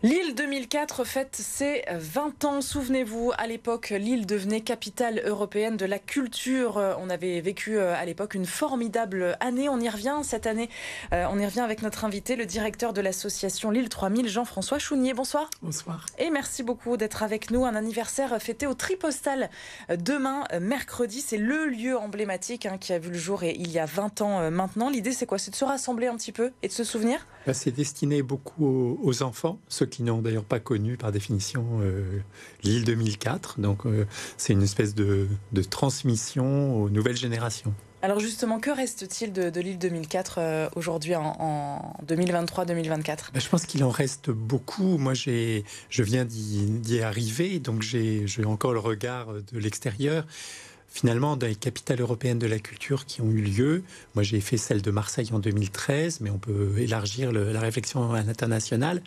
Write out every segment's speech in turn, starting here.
Lille 2004 fête ses 20 ans. Souvenez-vous, à l'époque, Lille devenait capitale européenne de la culture. On avait vécu à l'époque une formidable année. On y revient cette année. On y revient avec notre invité, le directeur de l'association Lille 3000, Jean-François Chounier. Bonsoir. Bonsoir. Et merci beaucoup d'être avec nous. Un anniversaire fêté au Tripostal demain, mercredi. C'est le lieu emblématique qui a vu le jour il y a 20 ans maintenant. L'idée, c'est quoi? C'est de se rassembler un petit peu et de se souvenir? C'est destiné beaucoup aux enfants, ceux qui n'ont d'ailleurs pas connu par définition Lille 2004. Donc c'est une espèce de transmission aux nouvelles générations. Alors justement, que reste-t-il de Lille 2004 aujourd'hui en 2023-2024 ? Je pense qu'il en reste beaucoup. Moi, je viens d'y arriver, donc j'ai encore le regard de l'extérieur. Finalement, dans les capitales européennes de la culture qui ont eu lieu, moi j'ai fait celle de Marseille en 2013, mais on peut élargir la réflexion à l'international.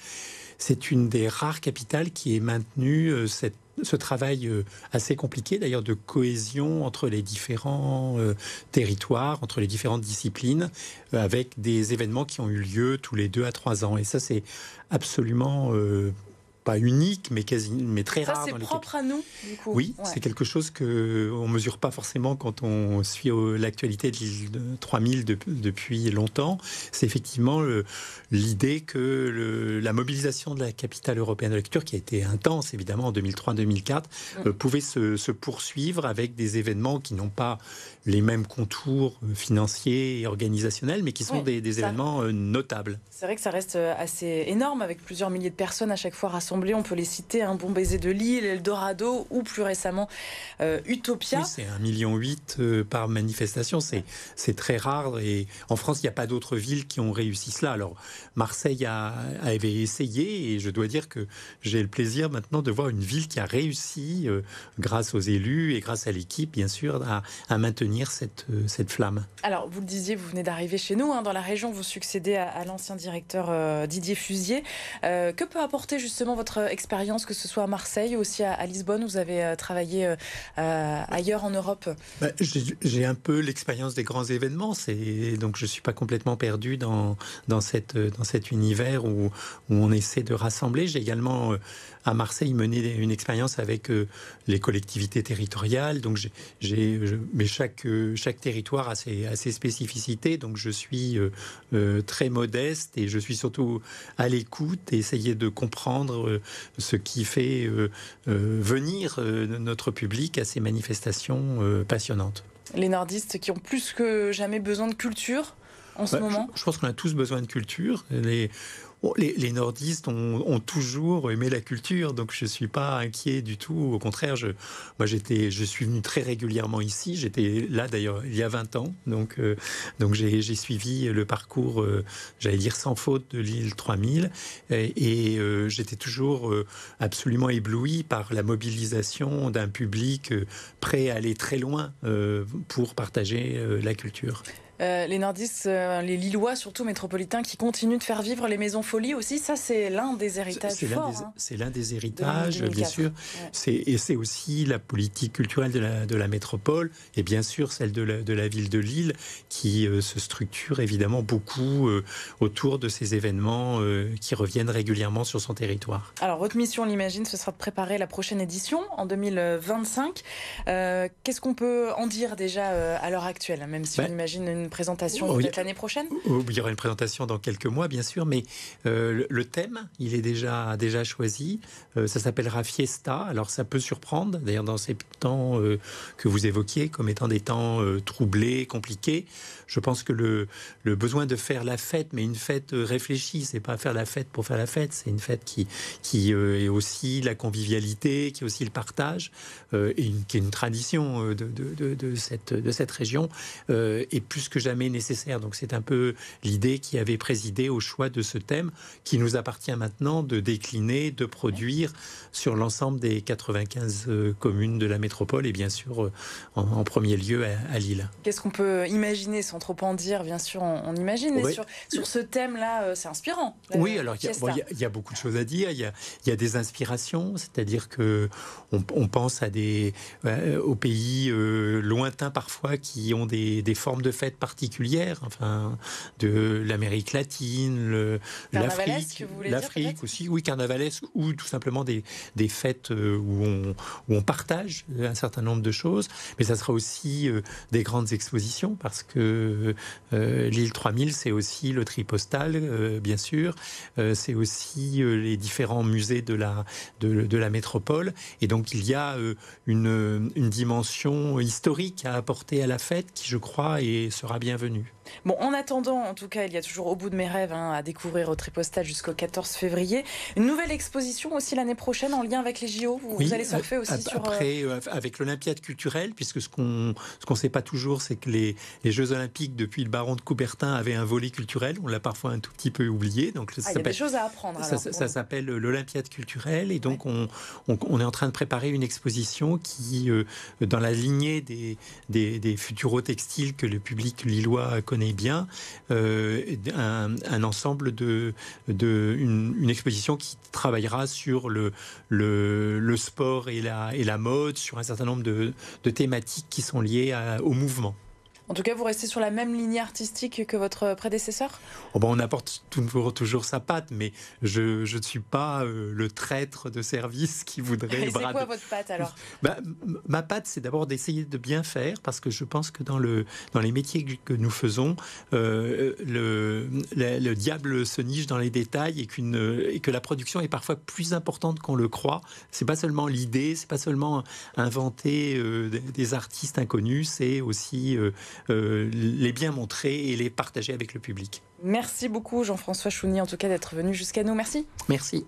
C'est une des rares capitales qui ait maintenu ce travail assez compliqué, d'ailleurs, de cohésion entre les différents territoires, entre les différentes disciplines, avec des événements qui ont eu lieu tous les 2 à 3 ans. Et ça, c'est absolument pas unique, mais très rare. Ça, c'est propre à nous, du coup. Oui, ouais. C'est quelque chose qu'on ne mesure pas forcément quand on suit l'actualité de Lille 3000 depuis longtemps. C'est effectivement l'idée que la mobilisation de la capitale européenne de la culture, qui a été intense, évidemment, en 2003-2004, pouvait se poursuivre avec des événements qui n'ont pas les mêmes contours financiers et organisationnels, mais qui sont des événements notables. C'est vrai que ça reste assez énorme, avec plusieurs milliers de personnes à chaque fois rassemblées. On peut les citer, un Bon Baiser de Lille, Eldorado ou plus récemment Utopia. Oui, c'est 1,8 million par manifestation, c'est très rare. Et en France, il n'y a pas d'autres villes qui ont réussi cela. Alors, Marseille avait essayé, et je dois dire que j'ai le plaisir maintenant de voir une ville qui a réussi, grâce aux élus et grâce à l'équipe, bien sûr, à maintenir cette flamme. Alors, vous le disiez, vous venez d'arriver chez nous, dans la région, vous succédez à l'ancien directeur Didier Fusier. Que peut apporter justement votre expérience, que ce soit à Marseille ou aussi à Lisbonne? Vous avez travaillé ailleurs en Europe. J'ai un peu l'expérience des grands événements, donc je ne suis pas complètement perdu dans cet univers où on essaie de rassembler. J'ai également à Marseille mené une expérience avec les collectivités territoriales, donc mais chaque territoire a ses spécificités, donc je suis très modeste et je suis surtout à l'écoute et essayer de comprendre ce qui fait venir notre public à ces manifestations passionnantes. Les nordistes qui ont plus que jamais besoin de culture en ce moment. Je pense qu'on a tous besoin de culture. Les nordistes ont toujours aimé la culture, donc je ne suis pas inquiet du tout. Au contraire, je suis venu très régulièrement ici. J'étais là d'ailleurs il y a 20 ans, donc j'ai suivi le parcours, j'allais dire sans faute, de Lille 3000. Et j'étais toujours absolument ébloui par la mobilisation d'un public prêt à aller très loin pour partager la culture. Les nordistes, les Lillois, surtout métropolitains, qui continuent de faire vivre les maisons folies aussi, ça c'est l'un des héritages forts. C'est l'un des héritages, bien sûr. Ouais. Et c'est aussi la politique culturelle de la métropole, et bien sûr celle de la ville de Lille, qui se structure évidemment beaucoup autour de ces événements qui reviennent régulièrement sur son territoire. Alors votre mission, on l'imagine, ce sera de préparer la prochaine édition en 2025. Qu'est-ce qu'on peut en dire déjà à l'heure actuelle, même si on imagine une présentation peut-être l'année prochaine? Il y aura une présentation dans quelques mois, bien sûr, mais le thème, il est déjà choisi. Ça s'appellera Fiesta. Alors, ça peut surprendre, d'ailleurs, dans ces temps que vous évoquiez, comme étant des temps troublés, compliqués. Je pense que le besoin de faire la fête, mais une fête réfléchie, c'est pas faire la fête pour faire la fête, c'est une fête qui est aussi la convivialité, qui est aussi le partage, et qui est une tradition de cette région, et plus que jamais nécessaire. Donc c'est un peu l'idée qui avait présidé au choix de ce thème, qui nous appartient maintenant de décliner, de produire sur l'ensemble des 95 communes de la métropole, et bien sûr en premier lieu à Lille. Qu'est-ce qu'on peut imaginer, sans trop en dire, bien sûr, on imagine, mais sur ce thème-là, c'est inspirant. Oui, alors il y a beaucoup de choses à dire. Il y a des inspirations, c'est-à-dire que on pense aux pays lointains parfois qui ont des formes de fêtes particulières, enfin de l'Amérique latine, Carnavalesque, vous voulez dire, l'Afrique aussi, oui, carnavalesque, ou tout simplement des fêtes où on partage un certain nombre de choses. Mais ça sera aussi des grandes expositions, parce que l'île 3000, c'est aussi le Tripostal, bien sûr. C'est aussi les différents musées de la métropole. Et donc, il y a une dimension historique à apporter à la fête qui, je crois, sera bienvenue. Bon, en attendant, en tout cas, il y a toujours Au bout de mes rêves à découvrir au Tripostal jusqu'au 14 février. Une nouvelle exposition aussi l'année prochaine en lien avec les JO. Vous allez surfer aussi sur... Après, avec l'Olympiade culturelle, puisque ce qu'on ne sait pas toujours, c'est que les Jeux Olympiques, depuis le baron de Coubertin, avaient un volet culturel. On l'a parfois un tout petit peu oublié. Donc, il y a des choses à apprendre. Ça s'appelle l'Olympiade culturelle. Et donc, on est en train de préparer une exposition qui, dans la lignée des futurotextiles que le public lillois connaît bien, un ensemble une exposition qui travaillera sur le sport et la mode, sur un certain nombre de thématiques qui sont liées au mouvement. En tout cas, vous restez sur la même lignée artistique que votre prédécesseur ? On apporte toujours sa patte, mais je ne suis pas le traître de service qui voudrait... Et c'est quoi votre patte alors ? Ma patte, c'est d'abord d'essayer de bien faire, parce que je pense que dans les métiers que nous faisons, le diable se niche dans les détails, et que la production est parfois plus importante qu'on le croit. C'est pas seulement l'idée, c'est pas seulement inventer des artistes inconnus, c'est aussi... les bien montrer et les partager avec le public. Merci beaucoup Jean-François Chougny, en tout cas d'être venu jusqu'à nous. Merci. Merci.